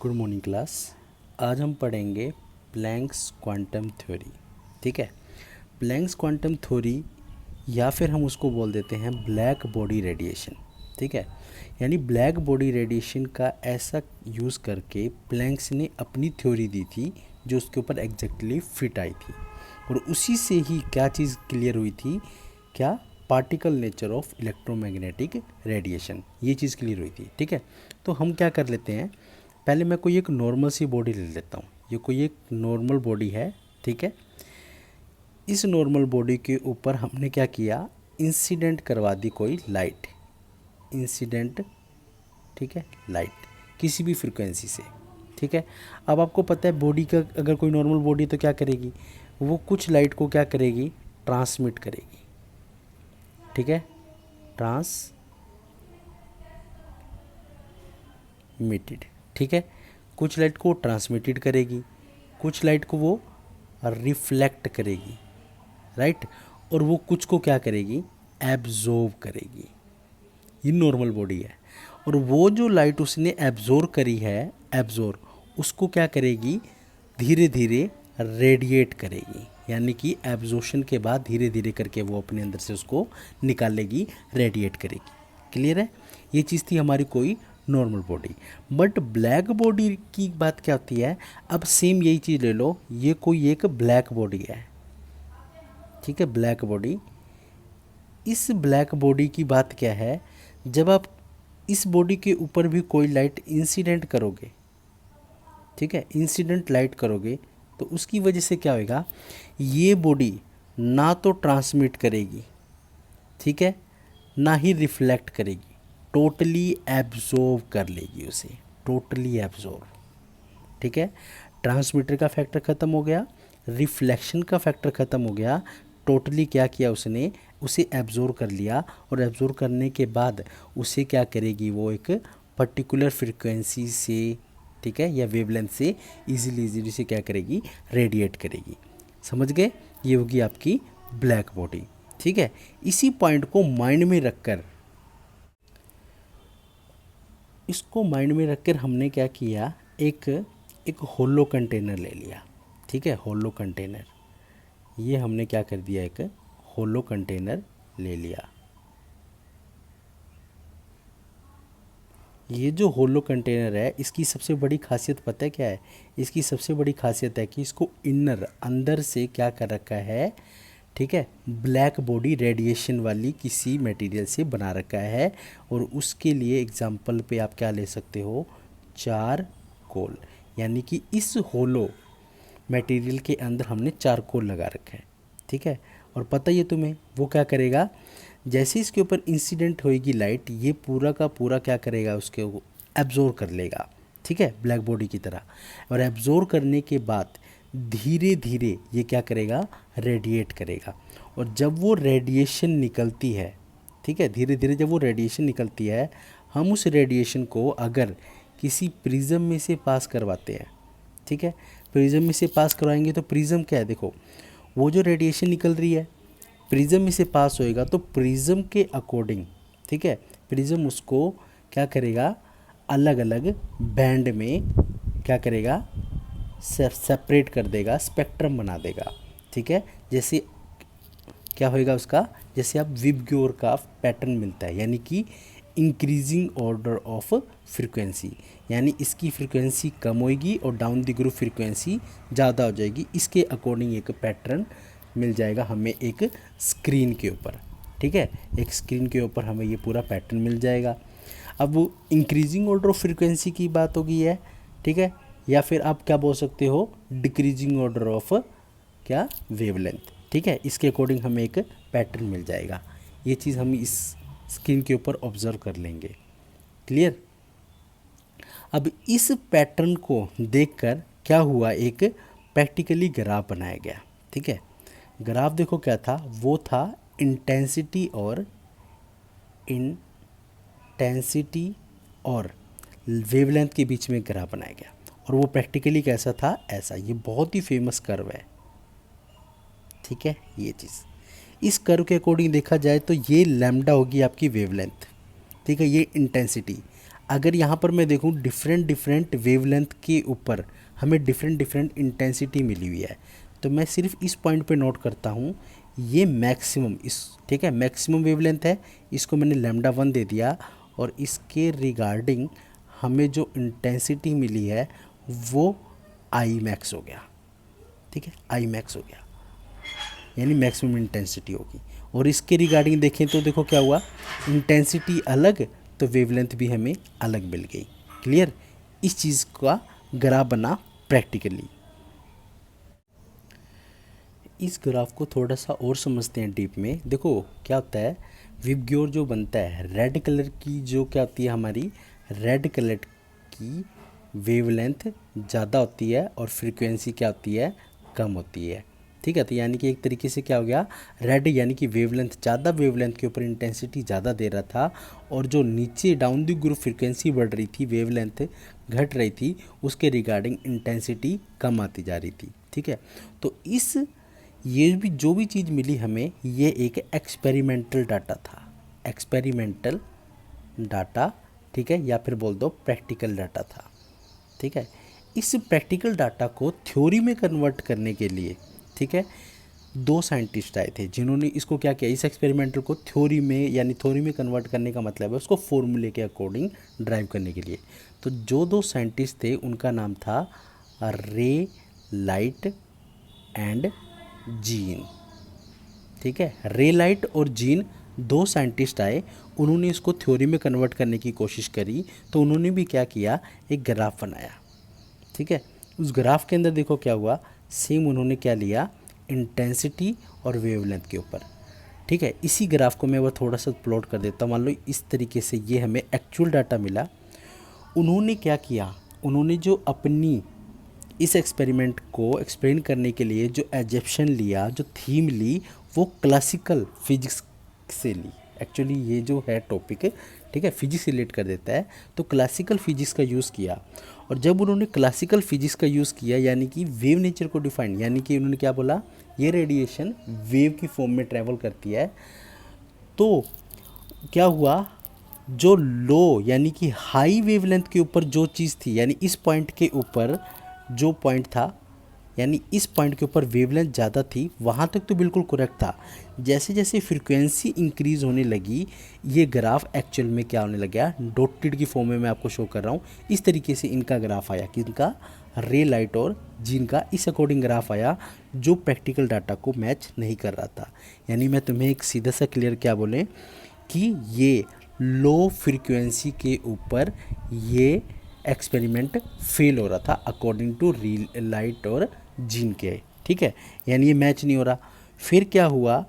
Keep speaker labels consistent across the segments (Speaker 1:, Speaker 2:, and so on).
Speaker 1: Good morning class. आज हम पढ़ेंगे प्लैंक्स क्वांटम थ्योरी। ठीक है, प्लैंक्स क्वांटम थ्योरी या फिर हम उसको बोल देते हैं ब्लैक बॉडी रेडिएशन। ठीक है, यानी ब्लैक बॉडी रेडिएशन का ऐसा यूज़ करके प्लैंक्स ने अपनी थ्योरी दी थी जो उसके ऊपर एग्जैक्टली फिट आई थी, और उसी से ही क्या चीज़ क्लियर हुई थी, क्या particle nature of electromagnetic radiation, ये चीज़ क्लियर हुई थी। ठीक है, तो हम क्या कर लेते हैं, पहले मैं कोई एक नॉर्मल सी बॉडी ले लेता हूँ। ये कोई एक नॉर्मल बॉडी है। ठीक है, इस नॉर्मल बॉडी के ऊपर हमने क्या किया, इंसिडेंट करवा दी कोई लाइट, इंसिडेंट, ठीक है, लाइट किसी भी फ्रिक्वेंसी से। ठीक है, अब आपको पता है बॉडी का, अगर कोई नॉर्मल बॉडी तो क्या करेगी, वो कुछ लाइट को क्या करेगी, ट्रांसमिट करेगी। ठीक है, ट्रांसमिटेड। ठीक है, कुछ लाइट को ट्रांसमिटेड करेगी, कुछ लाइट को वो रिफ्लेक्ट करेगी, राइट, और वो कुछ को क्या करेगी, एब्जॉर्ब करेगी। ये नॉर्मल बॉडी है, और वो जो लाइट उसने एब्जॉर्ब करी है, एब्जॉर्ब उसको क्या करेगी, धीरे धीरे रेडिएट करेगी, यानी कि एब्जॉर्प्शन के बाद धीरे धीरे करके वो अपने अंदर से उसको निकालेगी, रेडिएट करेगी। क्लियर है, ये चीज़ थी हमारी कोई normal body. But black body की बात क्या होती है, अब सेम यही चीज़ ले लो, ये कोई एक ब्लैक बॉडी है। ठीक है, ब्लैक बॉडी, इस ब्लैक बॉडी की बात क्या है, जब आप इस बॉडी के ऊपर भी कोई लाइट इंसिडेंट करोगे, ठीक है, इंसिडेंट लाइट करोगे, तो उसकी वजह से क्या होएगा, ये बॉडी ना तो ट्रांसमिट करेगी, ठीक है, ना ही रिफ्लेक्ट करेगी, टोटली एब्जॉर्ब कर लेगी उसे, टोटली एब्जॉर्ब। ठीक है, ट्रांसमीटर का फैक्टर ख़त्म हो गया, रिफ्लेक्शन का फैक्टर ख़त्म हो गया, टोटली क्या किया उसने, उसे एब्जॉर्ब कर लिया, और एब्जॉर्ब करने के बाद उसे क्या करेगी, वो एक पर्टिकुलर फ्रिक्वेंसी से, ठीक है, या वेवलेंथ से इजीली से क्या करेगी, रेडिएट करेगी। समझ गए, ये होगी आपकी ब्लैक बॉडी। ठीक है, इसी पॉइंट को माइंड में रखकर, इसको माइंड में रखकर हमने क्या किया, एक एक होलो कंटेनर ले लिया। ठीक है, होलो कंटेनर, ये हमने क्या कर दिया, एक होलो कंटेनर ले लिया। ये जो होलो कंटेनर है, इसकी सबसे बड़ी खासियत पता है क्या है, इसकी सबसे बड़ी खासियत है कि इसको इनर, अंदर से क्या कर रखा है, ठीक है, ब्लैक बॉडी रेडिएशन वाली किसी मटेरियल से बना रखा है, और उसके लिए एग्जांपल पे आप क्या ले सकते हो, चारकोल, यानी कि इस होलो मटेरियल के अंदर हमने चारकोल लगा रखा है। ठीक है, और पता ही है तुम्हें वो क्या करेगा, जैसे इसके ऊपर इंसिडेंट होएगी लाइट, ये पूरा का पूरा क्या करेगा, उसके एब्जॉर्ब कर लेगा। ठीक है, ब्लैक बॉडी की तरह, और एब्जॉर्ब करने के बाद धीरे धीरे ये क्या करेगा, रेडिएट करेगा। और जब वो रेडिएशन निकलती है, ठीक है, धीरे धीरे जब वो रेडिएशन निकलती है, हम उस रेडिएशन को अगर किसी प्रिज्म में से पास करवाते हैं, ठीक है, प्रिज्म में से पास करवाएंगे, तो प्रिज्म क्या है, देखो वो जो रेडिएशन निकल रही है प्रिज्म में से पास होएगा, तो प्रिज्म के अकॉर्डिंग, ठीक है, प्रिज्म उसको क्या करेगा, अलग अलग बैंड में क्या करेगा, सेपरेट कर देगा, स्पेक्ट्रम बना देगा। ठीक है, जैसे क्या होएगा उसका, जैसे आप विबग्योर का पैटर्न मिलता है, यानी कि इंक्रीजिंग ऑर्डर ऑफ फ्रीक्वेंसी, यानी इसकी फ्रीक्वेंसी कम होएगी और डाउन द ग्रुप फ्रीक्वेंसी ज़्यादा हो जाएगी, इसके अकॉर्डिंग एक पैटर्न मिल जाएगा हमें एक स्क्रीन के ऊपर। ठीक है, एक स्क्रीन के ऊपर हमें ये पूरा पैटर्न मिल जाएगा। अब वो इंक्रीजिंग ऑर्डर ऑफ फ्रीक्वेंसी की बात होगी है, ठीक है, या फिर आप क्या बोल सकते हो, डिक्रीजिंग ऑर्डर ऑफ क्या, वेवलेंथ। ठीक है, इसके अकॉर्डिंग हमें एक पैटर्न मिल जाएगा, ये चीज़ हम इस स्क्रीन के ऊपर ऑब्जर्व कर लेंगे। क्लियर, अब इस पैटर्न को देखकर क्या हुआ, एक प्रैक्टिकली ग्राफ बनाया गया। ठीक है, ग्राफ देखो क्या था, वो था इंटेंसिटी और वेवलेंथ के बीच में ग्राफ बनाया गया, और वो प्रैक्टिकली कैसा था, ऐसा, ये बहुत ही फेमस कर्व है। ठीक है, ये चीज़ इस कर्व के अकॉर्डिंग देखा जाए तो ये लैम्डा होगी आपकी वेवलेंथ, ठीक है, ये इंटेंसिटी। अगर यहाँ पर मैं देखूँ डिफरेंट डिफरेंट वेवलेंथ के ऊपर हमें डिफरेंट डिफरेंट इंटेंसिटी मिली हुई है, तो मैं सिर्फ इस पॉइंट पे नोट करता हूँ ये मैक्सिमम इस, ठीक है, मैक्सिमम वेवलेंथ है, इसको मैंने लैम्डा 1 दे दिया, और इसके रिगार्डिंग हमें जो इंटेंसिटी मिली है वो आई मैक्स हो गया, ठीक है, आई मैक्स हो गया, यानी मैक्सिमम इंटेंसिटी होगी। और इसके रिगार्डिंग देखें तो देखो क्या हुआ, इंटेंसिटी अलग तो वेवलेंथ भी हमें अलग मिल गई। क्लियर, इस चीज़ का ग्राफ बना प्रैक्टिकली। इस ग्राफ को थोड़ा सा और समझते हैं डीप में। देखो क्या होता है, विबग्योर जो बनता है रेड कलर की, जो क्या होती है हमारी रेड कलर की वेवलेंथ ज़्यादा होती है और फ्रीक्वेंसी क्या होती है, कम होती है, ठीक है। तो यानी कि एक तरीके से क्या हो गया, रेड यानी कि वेवलेंथ ज़्यादा, वेवलेंथ के ऊपर इंटेंसिटी ज़्यादा दे रहा था, और जो नीचे डाउन द ग्रुप फ्रीक्वेंसी बढ़ रही थी, वेवलेंथ घट रही थी, उसके रिगार्डिंग इंटेंसिटी कम आती जा रही थी, ठीक है। तो इस ये भी जो भी चीज़ मिली हमें, ये एक एक्सपेरिमेंटल डाटा था, एक्सपेरिमेंटल डाटा, ठीक है, या फिर बोल दो प्रैक्टिकल डाटा था, ठीक है। इस प्रैक्टिकल डाटा को थ्योरी में कन्वर्ट करने के लिए, ठीक है, दो साइंटिस्ट आए थे जिन्होंने इसको क्या किया, इस एक्सपेरिमेंटल को थ्योरी में, यानी थ्योरी में कन्वर्ट करने का मतलब है उसको फॉर्मूले के अकॉर्डिंग ड्राइव करने के लिए। तो जो दो साइंटिस्ट थे उनका नाम था रे लाइट एंड जीन, ठीक है। रे लाइट और जीन दो साइंटिस्ट आए, उन्होंने इसको थ्योरी में कन्वर्ट करने की कोशिश करी, तो उन्होंने भी क्या किया, एक ग्राफ बनाया, ठीक है। उस ग्राफ के अंदर देखो क्या हुआ, सेम उन्होंने क्या लिया, इंटेंसिटी और वेवलेंथ के ऊपर, ठीक है। इसी ग्राफ को मैं वो थोड़ा सा प्लॉट कर देता हूँ। मान लो इस तरीके से ये हमें एक्चुअल डाटा मिला। उन्होंने क्या किया, उन्होंने जो अपनी इस एक्सपेरिमेंट को एक्सप्लेन करने के लिए जो एजप्शन लिया, जो थीम ली, वो क्लासिकल फिजिक्स से ली। एक्चुअली ये जो है टॉपिक, ठीक है, फिजिक्स से रिलेट कर देता है, तो क्लासिकल फिजिक्स का यूज़ किया। और जब उन्होंने क्लासिकल फिजिक्स का यूज़ किया, यानी कि वेव नेचर को डिफाइन, यानी कि उन्होंने क्या बोला, ये रेडिएशन वेव की फॉर्म में ट्रैवल करती है, तो क्या हुआ, जो लो यानी कि हाई वेवलेंथ के ऊपर जो चीज़ थी, यानी इस पॉइंट के ऊपर जो पॉइंट था, यानी इस पॉइंट के ऊपर वेवलेंथ ज़्यादा थी, वहाँ तक तो बिल्कुल करेक्ट था। जैसे जैसे फ्रीक्वेंसी इंक्रीज़ होने लगी, ये ग्राफ एक्चुअल में क्या होने लगा, डॉटेड की फॉर्म में मैं आपको शो कर रहा हूँ। इस तरीके से इनका ग्राफ आया, कि इनका रे लाइट और जीन का इस अकॉर्डिंग ग्राफ आया, जो प्रैक्टिकल डाटा को मैच नहीं कर रहा था। यानी मैं तुम्हें एक सीधा सा क्लियर क्या बोलें, कि ये लो फ्रीक्वेंसी के ऊपर ये एक्सपेरिमेंट फेल हो रहा था अकॉर्डिंग टू री लाइट और जीन के, ठीक है, यानी ये मैच नहीं हो रहा। फिर क्या हुआ,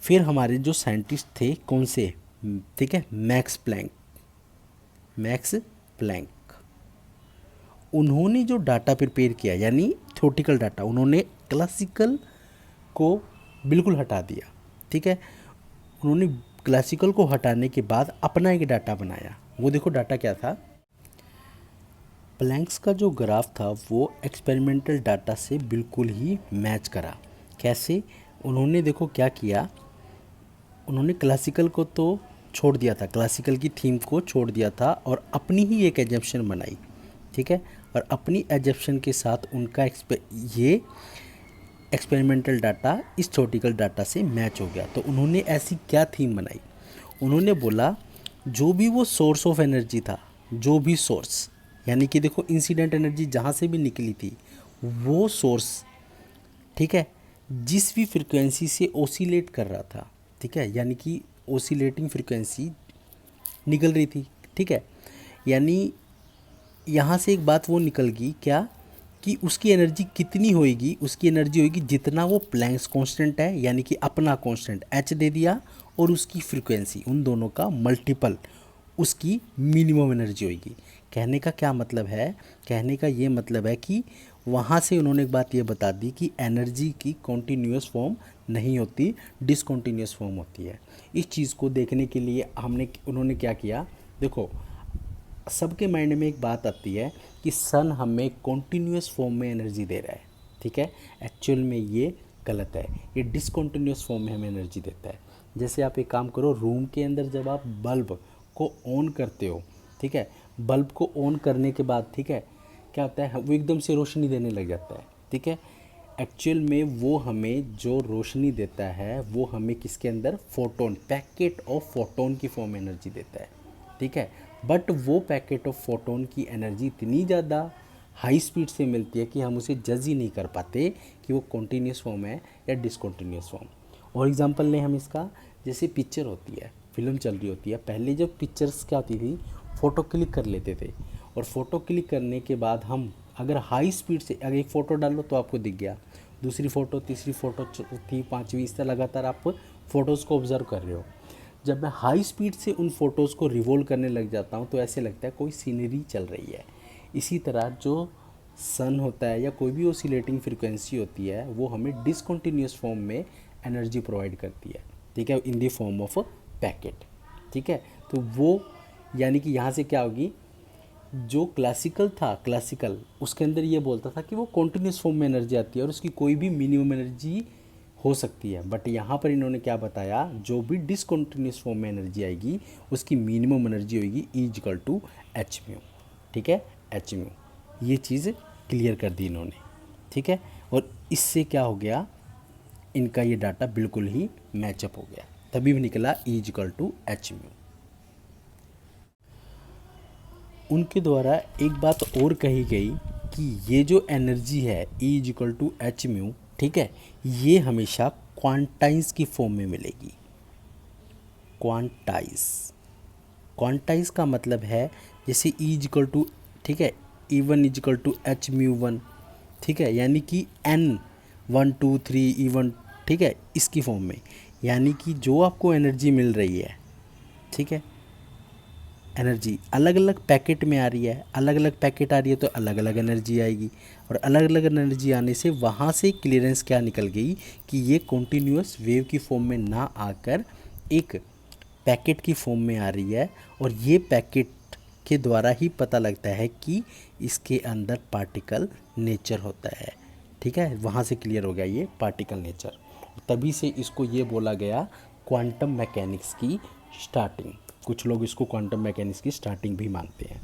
Speaker 1: फिर हमारे जो साइंटिस्ट थे, कौन से, ठीक है, मैक्स प्लैंक, मैक्स प्लैंक, उन्होंने जो डाटा प्रिपेयर किया, यानी थ्योरेटिकल डाटा, उन्होंने क्लासिकल को बिल्कुल हटा दिया, ठीक है। उन्होंने क्लासिकल को हटाने के बाद अपना एक डाटा बनाया। वो देखो डाटा क्या था, प्लैंक्स का जो ग्राफ था वो एक्सपेरिमेंटल डाटा से बिल्कुल ही मैच करा। कैसे, उन्होंने देखो क्या किया, उन्होंने क्लासिकल को तो छोड़ दिया था, क्लासिकल की थीम को छोड़ दिया था, और अपनी ही एक एजम्पशन बनाई, ठीक है। और अपनी एजम्पशन के साथ उनका ये एक्सपेरिमेंटल डाटा इस थ्योरेटिकल डाटा से मैच हो गया। तो उन्होंने ऐसी क्या थीम बनाई, उन्होंने बोला जो भी वो सोर्स ऑफ एनर्जी था, जो भी सोर्स, यानी कि देखो इंसिडेंट एनर्जी जहाँ से भी निकली थी, वो सोर्स, ठीक है, जिस भी फ्रिक्वेंसी से ओसिलेट कर रहा था, ठीक है, यानी कि ओसिलेटिंग फ्रिक्वेंसी निकल रही थी, ठीक है, यानी यहाँ से एक बात वो निकल गई क्या, कि उसकी एनर्जी कितनी होएगी, उसकी एनर्जी होएगी जितना वो प्लैंक्स कांस्टेंट है, यानी कि अपना कांस्टेंट h दे दिया, और उसकी फ्रीक्वेंसी, उन दोनों का मल्टीपल उसकी मिनिमम एनर्जी होएगी। कहने का क्या मतलब है, कहने का ये मतलब है कि वहाँ से उन्होंने एक बात ये बता दी कि एनर्जी की कॉन्टीन्यूअस फॉर्म नहीं होती, डिसकॉन्टीन्यूअस फॉर्म होती है। इस चीज़ को देखने के लिए उन्होंने क्या किया, देखो सबके माइंड में एक बात आती है कि सन हमें कॉन्टीन्यूअस फॉर्म में एनर्जी दे रहा है, ठीक है, एक्चुअल में ये गलत है, ये डिसकॉन्टीन्यूअस फॉर्म में हमें एनर्जी देता है। जैसे आप एक काम करो, रूम के अंदर जब आप बल्ब को ऑन करते हो, ठीक है। बल्ब को ऑन करने के बाद, ठीक है, क्या होता है, वो एकदम से रोशनी देने लग जाता है, ठीक है। एक्चुअल में वो हमें जो रोशनी देता है वो हमें किसके अंदर, फोटोन, पैकेट ऑफ फोटोन की फॉर्म एनर्जी देता है, ठीक है। बट वो पैकेट ऑफ फोटोन की एनर्जी इतनी ज़्यादा हाई स्पीड से मिलती है कि हम उसे जज ही नहीं कर पाते कि वो कॉन्टीन्यूस फॉर्म है या डिसकॉन्टीन्यूस फॉर्म। और एग्जांपल लें हम इसका, जैसे पिक्चर होती है, फिल्म चल रही होती है, पहले जब पिक्चर्स क्या होती थी, फ़ोटो क्लिक कर लेते थे, और फ़ोटो क्लिक करने के बाद हम अगर हाई स्पीड से अगर एक फ़ोटो डालो तो आपको दिख गया, दूसरी फ़ोटो, तीसरी फ़ोटो, चौथी, पाँचवीं, इस तरह लगातार आप फ़ोटोज़ को ऑब्ज़र्व कर रहे हो। जब मैं हाई स्पीड से उन फ़ोटोज़ को रिवॉल्व करने लग जाता हूँ तो ऐसे लगता है कोई सीनरी चल रही है। इसी तरह जो सन होता है या कोई भी ओसिलेटिंग फ्रीक्वेंसी होती है वो हमें डिसकंटिन्यूअस फॉर्म में एनर्जी प्रोवाइड करती है, ठीक है, in the form of packet, ठीक है। तो वो यानी कि यहाँ से क्या होगी, जो क्लासिकल था, क्लासिकल उसके अंदर ये बोलता था कि वो कॉन्टिन्यूस फॉर्म में एनर्जी आती है और उसकी कोई भी मिनिमम एनर्जी हो सकती है। बट यहाँ पर इन्होंने क्या बताया, जो भी डिसकंटिन्यूस फॉर्म में एनर्जी आएगी उसकी मिनिमम एनर्जी होगी E=H म्यू, ठीक है, H म्यू। ये चीज़ क्लियर कर दी इन्होंने, ठीक है। और इससे क्या हो गया, इनका ये डाटा बिल्कुल ही मैचअप हो गया, तभी भी निकला E=H म्यू। उनके द्वारा एक बात और कही गई कि ये जो एनर्जी है E=H म्यू, ठीक है, ये हमेशा क्वांटाइज की फॉर्म में मिलेगी। क्वांटाइज, क्वांटाइज का मतलब है जैसे E=, ठीक है, E1=H μ1, ठीक है, यानी कि N 1 2 3 E1, ठीक है, इसकी फॉर्म में, यानी कि जो आपको एनर्जी मिल रही है, ठीक है, एनर्जी अलग अलग पैकेट में आ रही है, अलग अलग पैकेट आ रही है तो अलग अलग एनर्जी आएगी, और अलग अलग एनर्जी आने से वहाँ से क्लियरेंस क्या निकल गई कि ये कॉन्टीन्यूअस वेव की फॉर्म में ना आकर एक पैकेट की फॉर्म में आ रही है, और ये पैकेट के द्वारा ही पता लगता है कि इसके अंदर पार्टिकल नेचर होता है, ठीक है। वहाँ से क्लियर हो गया ये पार्टिकल नेचर, तभी से इसको ये बोला गया क्वांटम मैकेनिक्स की स्टार्टिंग। कुछ लोग इसको क्वांटम मैकेनिक्स की स्टार्टिंग भी मानते हैं।